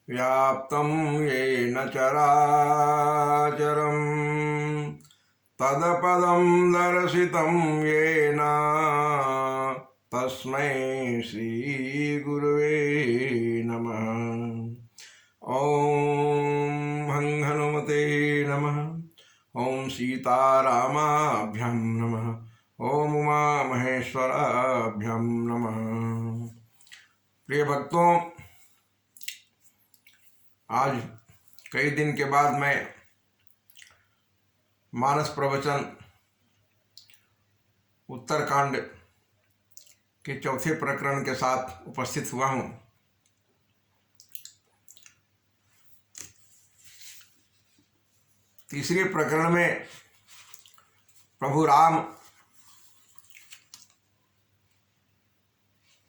व्याप्तं येन चराचरं तदपदं दर्शितं येन तस्मै श्रीगुरुवे नमः। ॐ हं हनुमते नमः। ॐ सीतारामाभ्यां नमः। ॐ उमामहेश्वराभ्यां नमः। प्रिय भक्तों, आज कई दिन के बाद मैं मानस प्रवचन उत्तरकांड के चौथे प्रकरण के साथ उपस्थित हुआ हूँ। तीसरे प्रकरण में प्रभु राम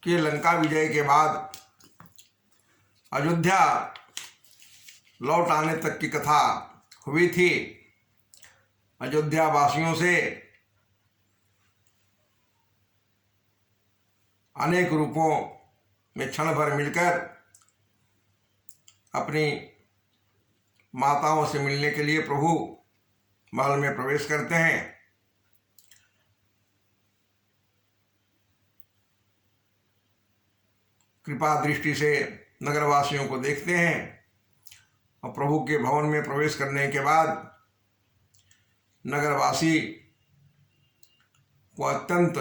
के लंका विजय के बाद अयोध्या लौट आने तक की कथा हुई थी। अयोध्या वासियों से अनेक रूपों में क्षण भर मिलकर अपनी माताओं से मिलने के लिए प्रभु महल में प्रवेश करते हैं। कृपा दृष्टि से नगरवासियों को देखते हैं और प्रभु के भवन में प्रवेश करने के बाद नगरवासी को अत्यंत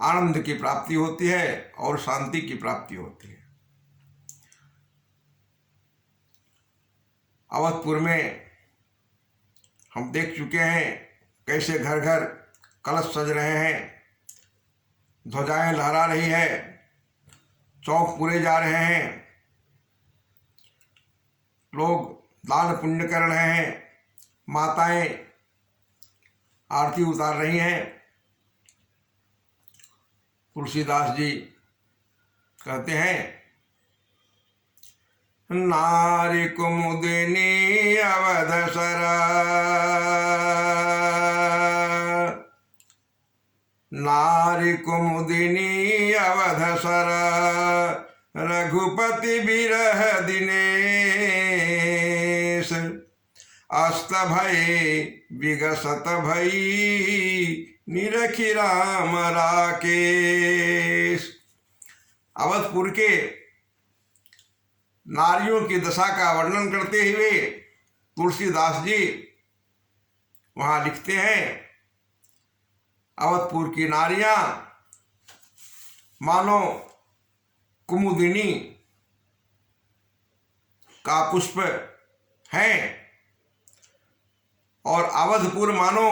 आनंद की प्राप्ति होती है और शांति की प्राप्ति होती है। अवधपुर में हम देख चुके हैं कैसे घर घर कलश सज रहे हैं, ध्वजाएं लहरा रही है, चौक पूरे जा रहे हैं, लोग दान पुण्य कर रहे हैं, माताएं आरती उतार रही हैं। तुलसीदास जी कहते हैं, नारी कुमुदिनी अवधसर, नारी कुमुदिनी अवधसर, रघुपति बिरह दिनेश, अस्त भय विगसत भई, निरखी राम राकेश। अवधपुर के नारियों की दशा का वर्णन करते हुए तुलसीदास जी वहां लिखते हैं, अवधपुर की नारियां मानो कुमुदिनी का पुष्प हैं और अवधपुर मानो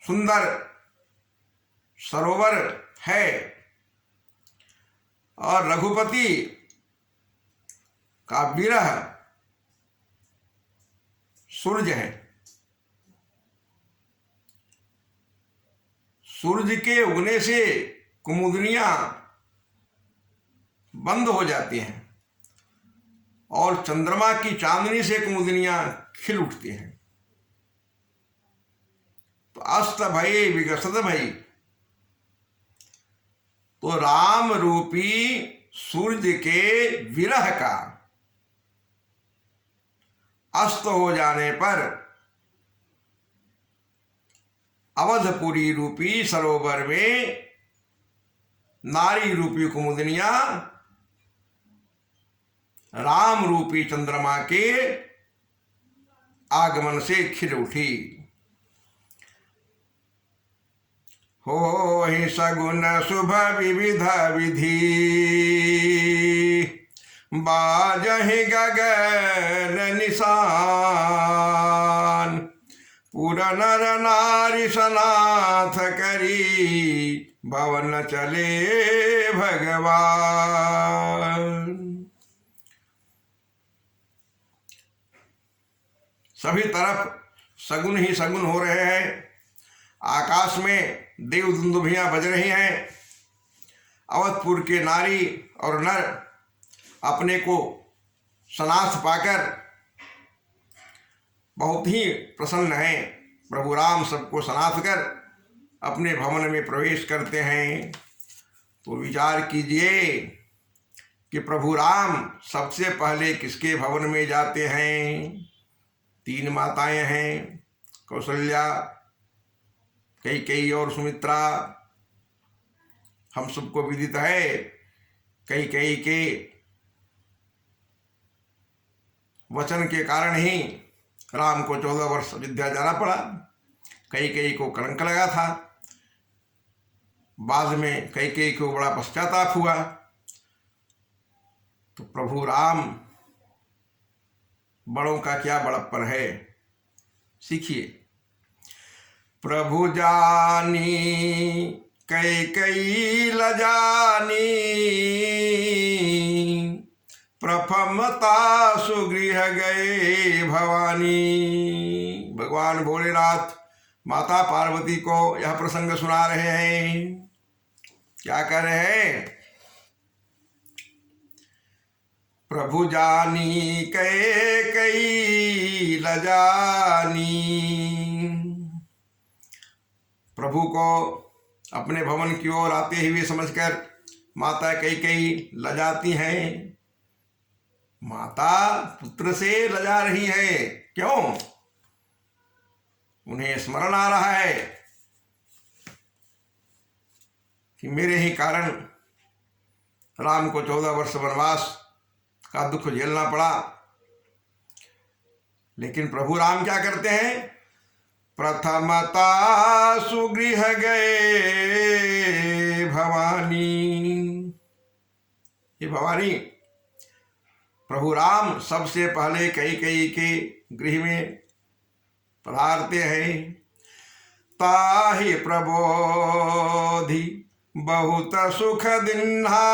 सुंदर सरोवर है और रघुपति का विरह सूरज है। सूरज के उगने से कुमुदनियां बंद हो जाती हैं और चंद्रमा की चांदनी से कुमुदनियां खिल उठती हैं। तो अस्त भय विगसत भई, तो राम रूपी सूर्य के विरह का अस्त हो जाने पर अवधपुरी रूपी सरोवर में नारी रूपी कुमुदनियां राम रूपी चंद्रमा के आगमन से खिल उठी। हो ही सगुन शुभ विविध विधि, बाजहि गगन निशान, पुर नर नारी सनाथ करी, भवन चले भगवान। सभी तरफ सगुन ही सगुन हो रहे हैं। आकाश में देव दुंदुभियां बज रही हैं। अवधपुर के नारी और नर अपने को सनाथ पाकर बहुत ही प्रसन्न हैं। प्रभु राम सबको सनाथ कर अपने भवन में प्रवेश करते हैं। तो विचार कीजिए कि प्रभु राम सबसे पहले किसके भवन में जाते हैं? 3 माताएं हैं, कौशल्या, कैकेयी और सुमित्रा। हम सबको विदित है कैकेयी के वचन के कारण ही राम को 14 वर्ष अयोध्या जाना पड़ा। कैकेयी को कलंक लगा था। बाद में कैकेयी को बड़ा पश्चाताप हुआ। तो प्रभु राम, बड़ों का क्या बड़प्पन है, सीखिए। प्रभु जानी कैकेयी लजानी, प्रथमता सुगृह गए भवानी। भगवान भोलेनाथ माता पार्वती को यह प्रसंग सुना रहे हैं। क्या कर रहे हैं? प्रभु जानी कैकेयी लजानी। प्रभु को अपने भवन की ओर आते हुए समझकर माता कैकेयी लजाती हैं। माता पुत्र से लजा रही है। क्यों? उन्हें स्मरण आ रहा है कि मेरे ही कारण राम को 14 वर्ष वनवास का दुख झेलना पड़ा। लेकिन प्रभु राम क्या करते हैं? प्रथमता सुगृह गए भवानी। ये भवानी, प्रभु राम सबसे पहले कैकेयी के गृह में पधारते हैं। ताहि प्रबोधि बहुत सुख दिन्हा,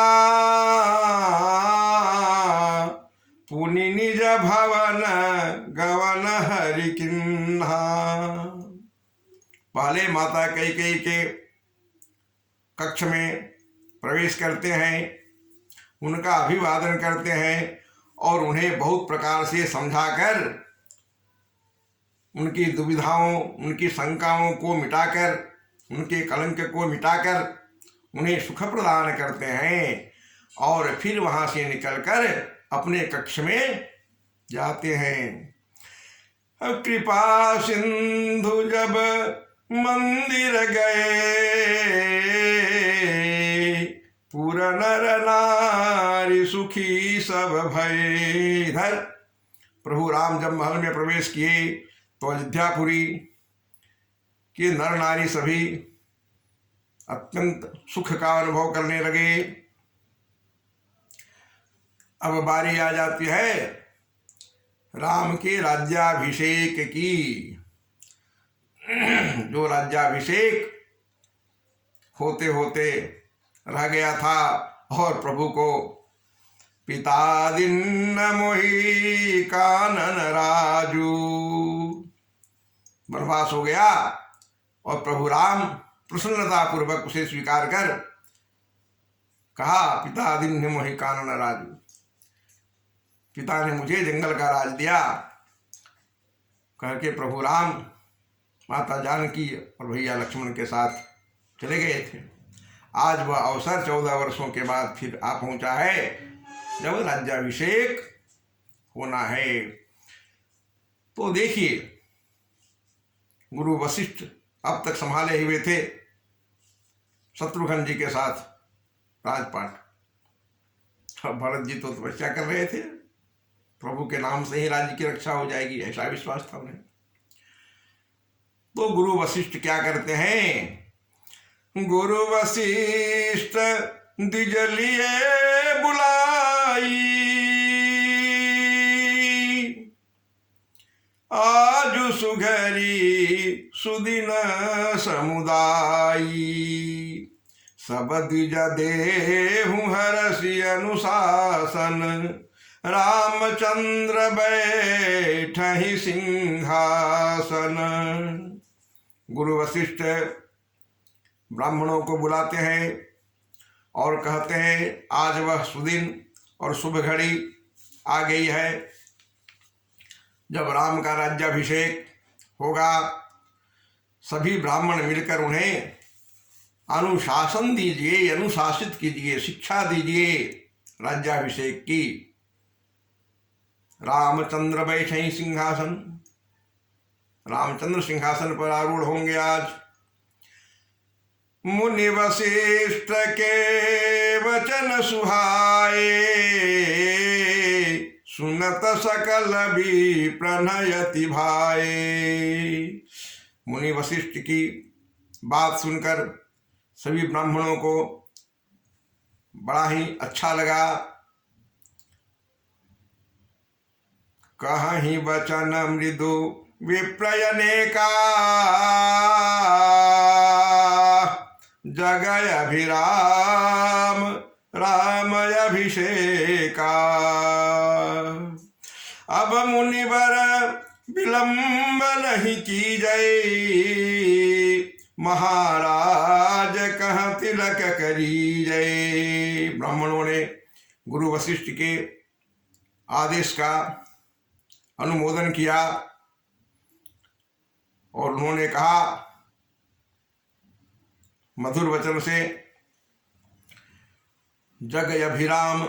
पुनि निज भवन गवन हरि किन्हा। पहले माता कैकेयी के कक्ष में प्रवेश करते हैं, उनका अभिवादन करते हैं और उन्हें बहुत प्रकार से समझाकर उनकी दुविधाओं, उनकी शंकाओं को मिटाकर, उनके कलंक को मिटाकर उन्हें सुख प्रदान करते हैं और फिर वहां से निकलकर अपने कक्ष में जाते हैं। कृपा सिंधु जब मंदिर गए, पूरा नर नारी सुखी सब भय। इधर प्रभु राम जब महल में प्रवेश किए तो अयोध्यापुरी के नर नारी सभी अत्यंत सुख का अनुभव करने लगे। अब बारी आ जाती है राम के राज्याभिषेक की। जो राज्याभिषेक होते होते रह गया था और प्रभु को पिता दीन मोहि कानन राजू, वनवास हो गया और प्रभु राम प्रसन्नता पूर्वक उसे स्वीकार कर कहा, पिता दीन मोहि कानन राजू, पिता ने मुझे जंगल का राज दिया। कह के प्रभु राम माता जानकी और भैया लक्ष्मण के साथ चले गए थे। आज वह अवसर 14 वर्षों के बाद फिर आ पहुंचा है, जब राज्याभिषेक होना है। तो देखिए, गुरु वशिष्ठ अब तक संभाले हुए थे शत्रुघ्न जी के साथ राजपाट। अब भरत जी तो तपस्या कर रहे थे, प्रभु के नाम से ही राज्य की रक्षा हो जाएगी, ऐसा विश्वास था उन्हें। तो गुरु वशिष्ठ क्या करते हैं? गुरु वशिष्ठ द्विज लिए बुलाई, आज सुघरी सुदिन समुदायी, सब द्विज देहु हरषि अनुशासन, रामचंद्र बैठहि सिंहासन। गुरु वशिष्ठ ब्राह्मणों को बुलाते हैं और कहते हैं, आज वह सुदिन और शुभ घड़ी आ गई है जब राम का राज्याभिषेक होगा। सभी ब्राह्मण मिलकर उन्हें अनुशासन दीजिए, अनुशासित कीजिए, शिक्षा दीजिए, राज्याभिषेक की। रामचंद्र बैठे सिंहासन, रामचंद्र सिंहासन पर आरूढ़ होंगे आज। मुनि वशिष्ठ के वचन सुहाए, सुनत सकल भी प्रणयति भाए। मुनि वशिष्ठ की बात सुनकर सभी ब्राह्मणों को बड़ा ही अच्छा लगा। कहीं वचन मृदु विप्रयने का, जगय अभिराम राम अभिषेका। अब मुनिवर विलंब नहीं कीजय, महाराज कहाँ तिलक करीजय। ब्राह्मणों ने गुरु वशिष्ठ के आदेश का अनुमोदन किया और उन्होंने कहा मधुर वचन से, जग अभिराम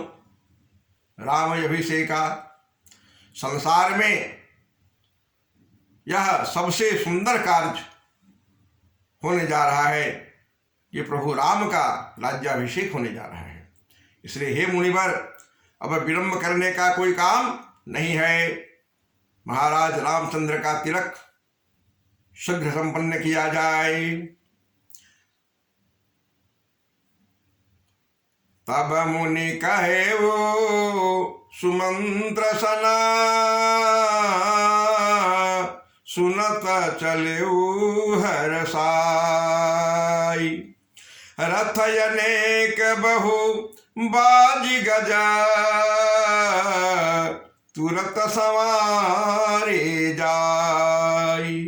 राम अभिषेका। संसार में यह सबसे सुंदर कार्य होने जा रहा है, ये प्रभु राम का राज्याभिषेक होने जा रहा है। इसलिए हे मुनिवर, अब विलंब करने का कोई काम नहीं है। महाराज रामचंद्र का तिलक शीघ्र संपन्न किया जाए। तब मुनि कहे वो सुमंत्र सना, सुनत चले हर साई। रथ अनेक बहु बाजी गजा, तुरत सवारे जाई।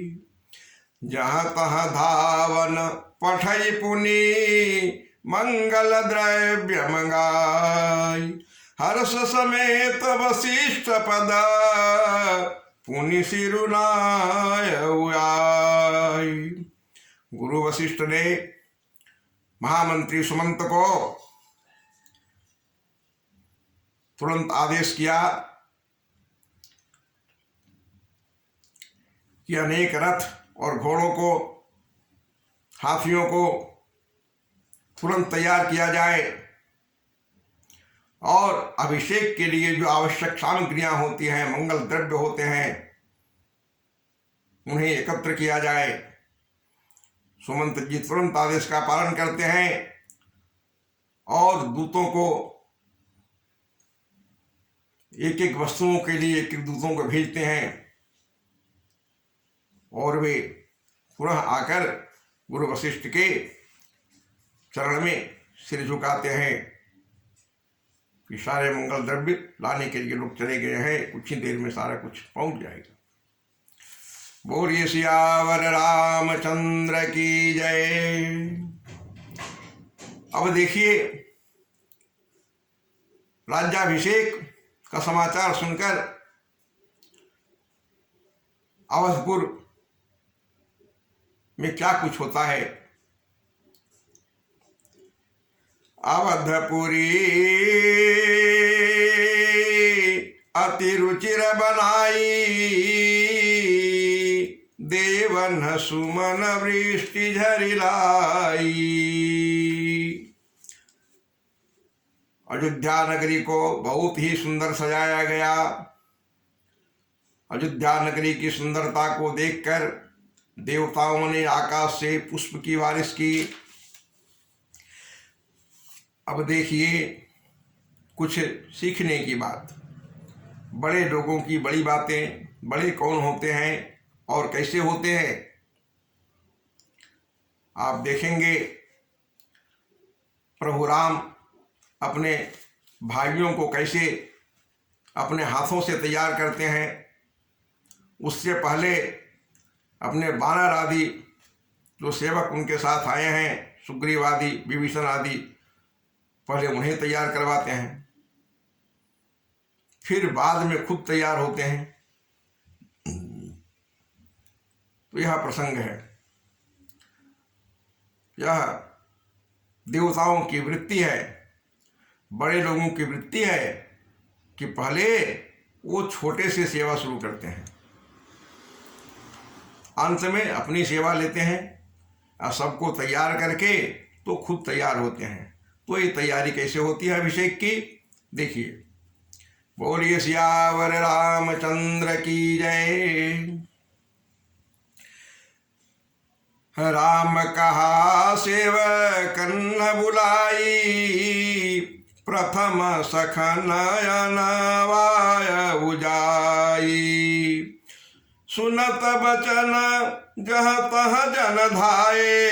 जहाँ तहाँ धावन पठई पुनि, मंगल द्रव्य मंगाई। हर्ष समेत वशिष्ठ पद, पुनि सिरुनाय उयाई। गुरु वशिष्ठ ने महामंत्री सुमंत को तुरंत आदेश किया कि अनेक रथ और घोड़ों को, हाथियों को तुरंत तैयार किया जाए और अभिषेक के लिए जो आवश्यक सामग्रियां होती हैं, मंगल द्रव्य होते हैं, उन्हें एकत्र किया जाए। सुमंत जी तुरंत आदेश का पालन करते हैं और दूतों को एक एक वस्तुओं के लिए एक एक दूतों को भेजते हैं और वे पुनः आकर गुरु वशिष्ठ के चरण में सिर झुकाते हैं कि सारे मंगल द्रव्य लाने के लिए लोग चले गए हैं, कुछ ही देर में सारा कुछ पहुंच जाएगा। बोलिए सियावर रामचंद्र की जय। अब देखिए, राज्याभिषेक का समाचार सुनकर अवधपुर में क्या कुछ होता है। अवधपुरी अति रुचिर बनाई, देवन सुमन वृष्टि झरिलाई। अयोध्या नगरी को बहुत ही सुंदर सजाया गया। अयोध्या नगरी की सुंदरता को देखकर देवताओं ने आकाश से पुष्प की बारिश की। अब देखिए कुछ सीखने की बात। बड़े लोगों की बड़ी बातें, बड़े कौन होते हैं और कैसे होते हैं, आप देखेंगे। प्रभु राम अपने भाइयों को कैसे अपने हाथों से तैयार करते हैं। उससे पहले अपने वानर आदि जो सेवक उनके साथ आए हैं, सुग्रीव आदि, विभीषण आदि, पहले उन्हें तैयार करवाते हैं, फिर बाद में खुद तैयार होते हैं। तो यह प्रसंग है, यह देवताओं की वृत्ति है। बड़े लोगों की वृत्ति है कि पहले वो छोटे से सेवा शुरू करते हैं, अंत में अपनी सेवा लेते हैं और सबको तैयार करके तो खुद तैयार होते हैं। तो ये तैयारी कैसे होती है अभिषेक की, देखिए। बोलिए सियावर रामचंद्र की जय। राम कहा सेवकन बुलाई, प्रथम सखन अनवाय उजाई। सुनत बचन जह तह जन धाये,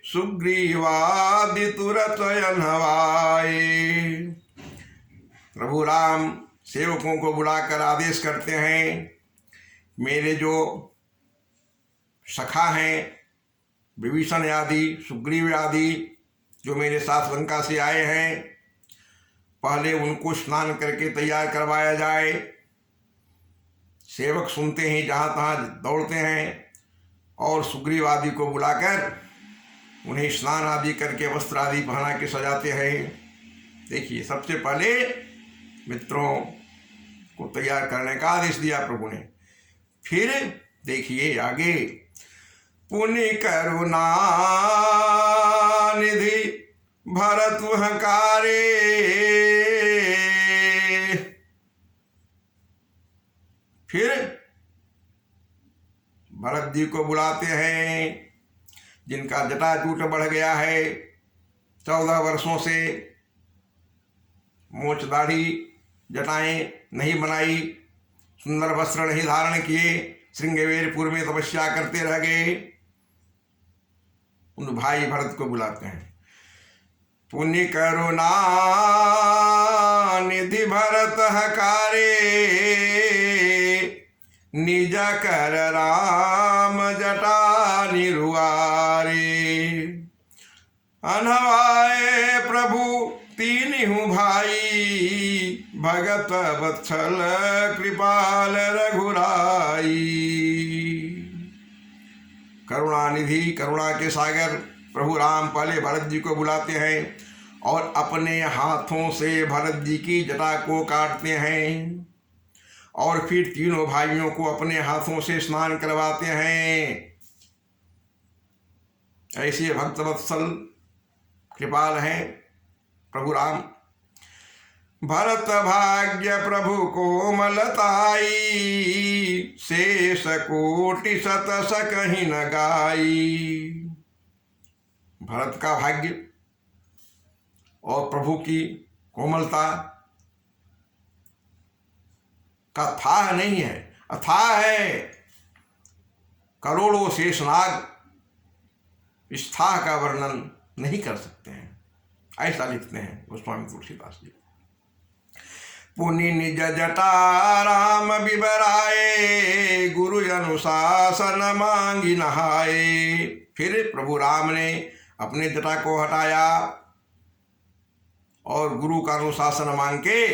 सुग्रीवादि तुरत अनवाए। प्रभु राम सेवकों को बुलाकर आदेश करते हैं, मेरे जो सखा हैं विभीषण आदि, सुग्रीव आदि, जो मेरे साथ लंका से आए हैं, पहले उनको स्नान करके तैयार करवाया जाए। सेवक सुनते ही जहाँ तहाँ दौड़ते हैं और सुग्रीव आदि को बुलाकर उन्हें स्नान आदि करके वस्त्र आदि पहना के सजाते हैं। देखिए, सबसे पहले मित्रों को तैयार करने का आदेश दिया प्रभु ने। फिर देखिए आगे, पुनि करुणा निधि भरत हकारे, फिर भरत जी को बुलाते हैं, जिनका जटाजूट बढ़ गया है, 14 वर्षों से मोच दाढ़ी जटाएं नहीं बनाई, सुंदर वस्त्र नहीं धारण किए, श्रृंगवेरपुर में तपस्या करते रह गए। उन भाई भरत को बुलाते हैं। पुण्य करुणा निधि भरत हकारे, निज कर राम जटा निरुआरे। अनवाए प्रभु तीनहु भाई, भगत वत्सल कृपाल रघुराई। करुणानिधि, करुणा के सागर प्रभु राम पहले भरत जी को बुलाते हैं और अपने हाथों से भरत जी की जटा को काटते हैं और फिर तीनों भाइयों को अपने हाथों से स्नान करवाते हैं। ऐसे भक्त वत्सल कृपाल हैं प्रभु राम। भरत भाग्य प्रभु कोमलताई, शेष कोटि सत सकहि न गाई। भरत का भाग्य और प्रभु की कोमलता का थाह नहीं है, अथाह है। करोड़ों शेषनाग इस थाह का वर्णन नहीं कर सकते हैं, ऐसा लिखते हैं गोस्वामी तुलसीदास जी। पुनि निज जटा राम बिबराए, गुरु अनुशासन मांगी नहाए। फिर प्रभु राम ने अपने जटा को हटाया और गुरु का अनुशासन मांग के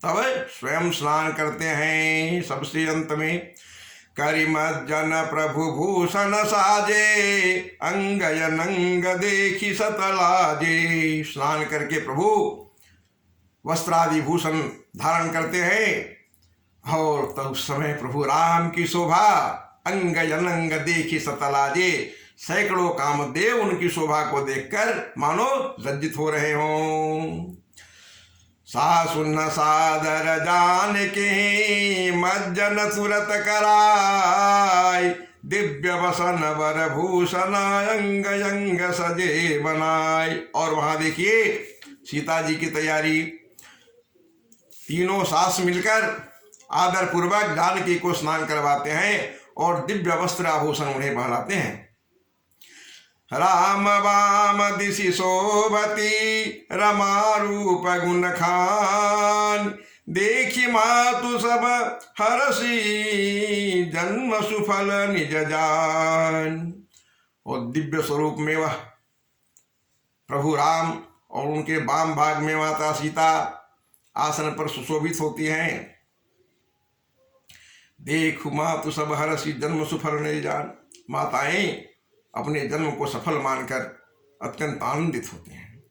तब स्वयं स्नान करते हैं। सबसे अंत में, करिमज्जन प्रभु भूषण साजे, अंगयनंग देखी सतलाजे। स्नान करके प्रभु वस्त्रादि भूषण धारण करते हैं और तब उस समय प्रभु राम की शोभा अंगयनंग देखी सतलाजे, सैकड़ों कामदेव उनकी शोभा को देखकर मानो लज्जित हो रहे हों। सासुन सादर जान के, मज्जन तुरत कराय, दिव्य वसन वर भूषण अंग अंग सजे बनाए। और वहां देखिए सीता जी की तैयारी, तीनों सास मिलकर आदर पूर्वक जानकी को स्नान करवाते हैं और दिव्य वस्त्र आभूषण उन्हें पहनाते हैं। राम वाम दिशि शोभती, रमा रूप गुण खान, देखी मातु सब हरसी, जन्म सुफल निज जान। और दिव्य स्वरूप में वह प्रभु राम और उनके वाम भाग में माता सीता आसन पर सुशोभित होती हैं। देखु मातु सब हरसी, जन्म सुफल निज जान। माताएं अपने जन्म को सफल मानकर अत्यंत आनंदित होते हैं।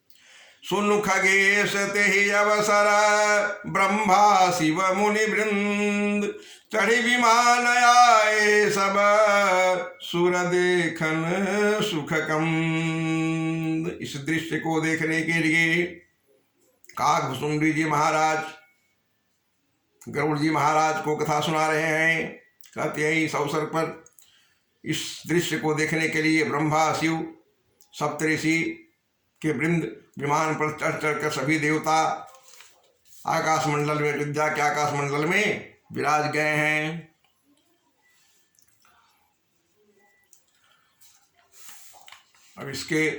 सुनु खगेश तेहि अवसर ब्रह्मा शिव मुनि वृंद चढ़ी विमान आए सब सुर देखन सुख कंद। इस दृश्य को देखने के लिए काकभुसुंडी जी महाराज गरुड़ जी महाराज को कथा सुना रहे हैं। कहते हैं इस अवसर पर इस दृश्य को देखने के लिए ब्रह्मा शिव सप्तऋषि के वृंद विमान पर चढ़ चढ़ कर सभी देवता आकाश मंडल में, विद्या के आकाश मंडल में विराज गए हैं। अब इसके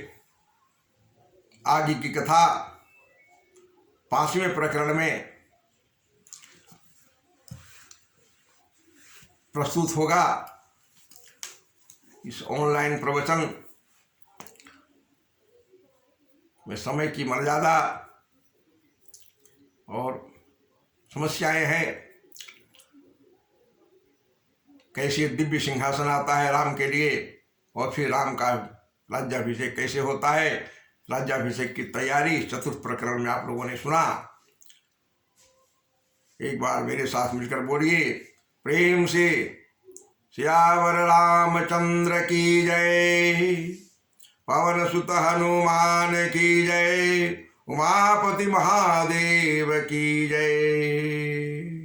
आगे की कथा 5वें प्रकरण में प्रस्तुत होगा। इस ऑनलाइन प्रवचन में समय की मर्यादा और समस्याएं हैं। कैसे दिव्य सिंहासन आता है राम के लिए और फिर राम का राज्याभिषेक कैसे होता है, राज्याभिषेक की तैयारी चतुर्थ प्रकरण में आप लोगों ने सुना। एक बार मेरे साथ मिलकर बोलिए प्रेम से सियावर रामचंद्र की जय, पवन सुत हनुमान की जय, उमापति महादेव की जय।